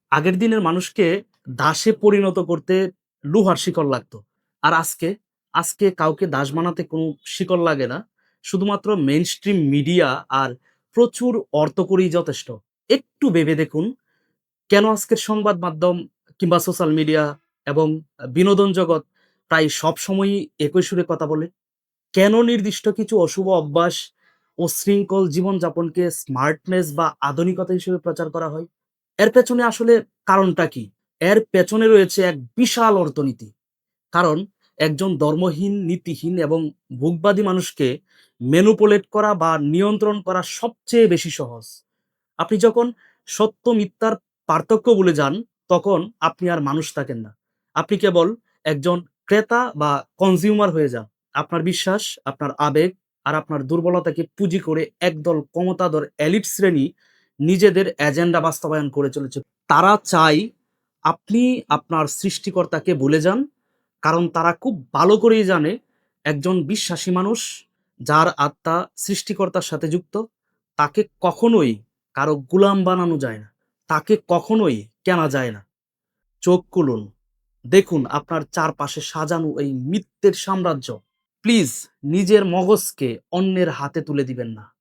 আগের দিনের মানুষকে দাসে পরিণত করতে লোহার শিকল লাগতো। আর আজকে কাউকে দাস বানাতে কোনো শিকল লাগে না। শুধুমাত্র মেইনস্ট্রিম মিডিয়া আর প্রচুর অর্থকড়িই যথেষ্ট। একটু ভেবে দেখুন, কেন আজকের সংবাদ মাধ্যম কিংবা সোশ্যাল মিডিয়া এবং বিনোদন জগৎ প্রায় সবসময়ই একই সুরে কথা বলে? কেন নির্দিষ্ট কিছু অশুভ অভ্যাস ও শৃঙ্খল জীবনযাপনকে স্মার্টনেস বা আধুনিকতা হিসেবে প্রচার করা হয়? এর পেছনে আসলে কারণটা কি? এর পেছনে রয়েছে এক বিশাল অর্থনীতি। কারণ একজন ধর্মহীন, নীতিহীন এবং ভোগবাদী মানুষকে ম্যানিপুলেট করা বা নিয়ন্ত্রণ করা সবচেয়ে বেশি সহজ। আপনি যখন সত্য মিথ্যার পার্থক্য ভুলে যান, তখন আপনি আর মানুষ থাকেন না। আপনি কেবল একজন ক্রেতা বা কনজিউমার হয়ে যান। আপনার বিশ্বাস, আপনার আবেগ আর আপনার দুর্বলতাকে পুঁজি করে একদল ক্ষমতাধর এলিট শ্রেণী নিজেদের এজেন্ডা বাস্তবায়ন করে চলেছে। তারা চায় আপনি আপনার সৃষ্টিকর্তাকে ভুলে যান। কারণ তারা খুব ভালো করেই জানে একজন বিশ্বাসী মানুষ যার আত্মা সৃষ্টিকর্তার সাথে যুক্ত, তাকে কখনোই কারো গোলাম বানানো যায় না। তাকে কখনোই কেনা যায় না। চোখ খুলুন। দেখুন আপনার চারপাশে সাজানো এই মিথ্যের সাম্রাজ্য। প্লিজ নিজের মগজকে অন্যের হাতে তুলে দিবেন না।